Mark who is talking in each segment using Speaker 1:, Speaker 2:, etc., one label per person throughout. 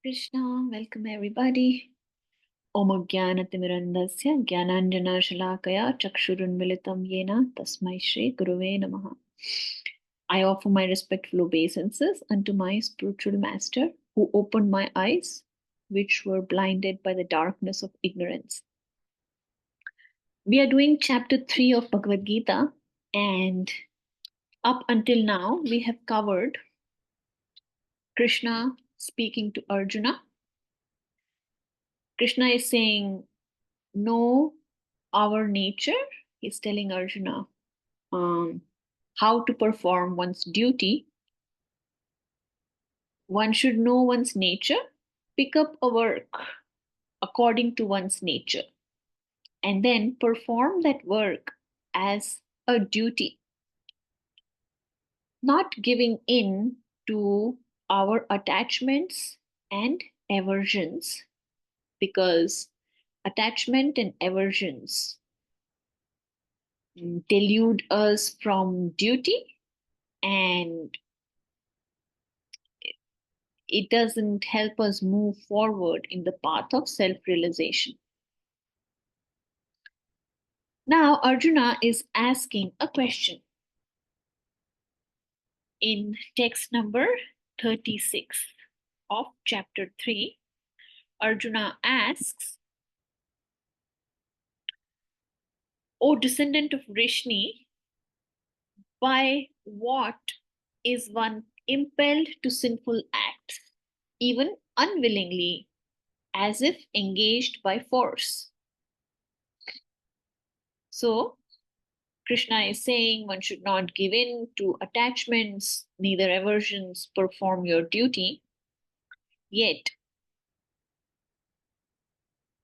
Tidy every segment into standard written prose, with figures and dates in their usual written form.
Speaker 1: Krishna, welcome everybody. Om Jnanatimirandasya Jnananjana Shalakaya Chakshurunmilitam Yena Tasmai Shri Guruve Namaha. I offer my respectful obeisances unto my spiritual master who opened my eyes, which were blinded by the darkness of ignorance. We are doing chapter 3 of Bhagavad Gita, and up until now, we have covered Krishna speaking to Arjuna. Krishna is saying, know our nature. He's telling Arjuna how to perform one's duty. One should know one's nature, pick up a work according to one's nature, and then perform that work as a duty, not giving in to our attachments and aversions, because attachment and aversions delude us from duty, and it doesn't help us move forward in the path of self realization. Now, Arjuna is asking a question in text number 36 of chapter 3. Arjuna asks, O descendant of Vrishni, by what is one impelled to sinful acts, even unwillingly, as if engaged by force? So, Krishna is saying one should not give in to attachments, neither aversions, perform your duty. Yet,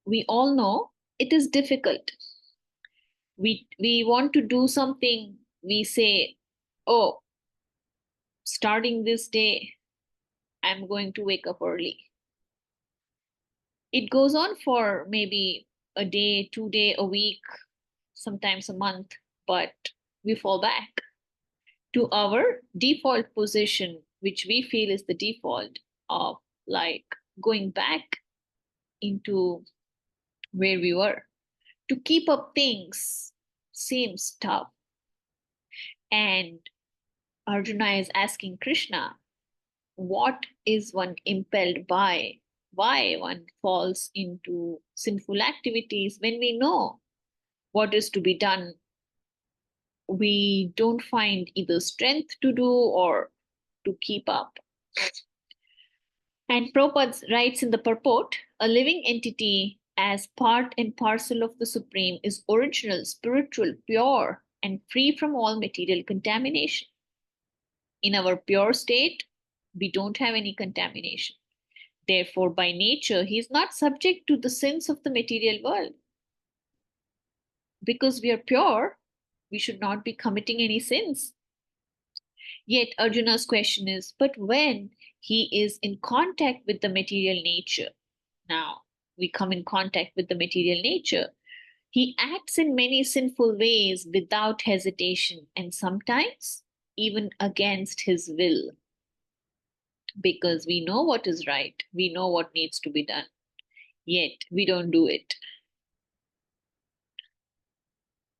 Speaker 1: we all know it is difficult. We want to do something, we say, oh, starting this day, I'm going to wake up early. It goes on for maybe a day, 2 day, a week, sometimes a month, but we fall back to our default position, which we feel is the default of like going back into where we were. To keep up things seems tough. And Arjuna is asking Krishna, what is one impelled by? Why one falls into sinful activities when we know what is to be done? We don't find either strength to do or to keep up. And Prabhupada writes in the purport, a living entity as part and parcel of the Supreme is original, spiritual, pure, and free from all material contamination. In our pure state, we don't have any contamination. Therefore, by nature, he is not subject to the sins of the material world. Because we are pure, we should not be committing any sins. Yet Arjuna's question is, but when he is in contact with the material nature, now we come in contact with the material nature, he acts in many sinful ways without hesitation and sometimes even against his will. Because we know what is right, we know what needs to be done, yet we don't do it.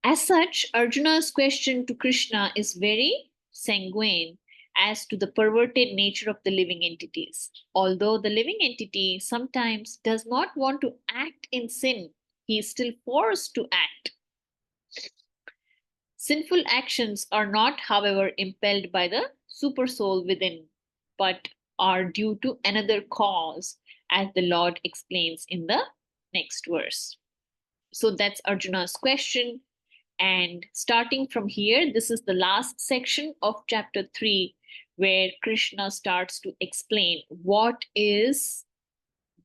Speaker 1: As such, Arjuna's question to Krishna is very sanguine as to the perverted nature of the living entities. Although the living entity sometimes does not want to act in sin, he is still forced to act. Sinful actions are not, however, impelled by the supersoul within, but are due to another cause, as the Lord explains in the next verse. So that's Arjuna's question. And starting from here, this is the last section of chapter 3, where Krishna starts to explain what is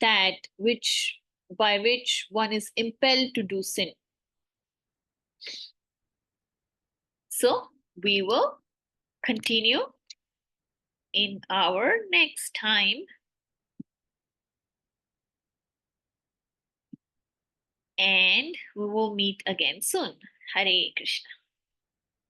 Speaker 1: that which by which one is impelled to do sin. So we will continue in our next time. And we will meet again soon. Hare Krishna.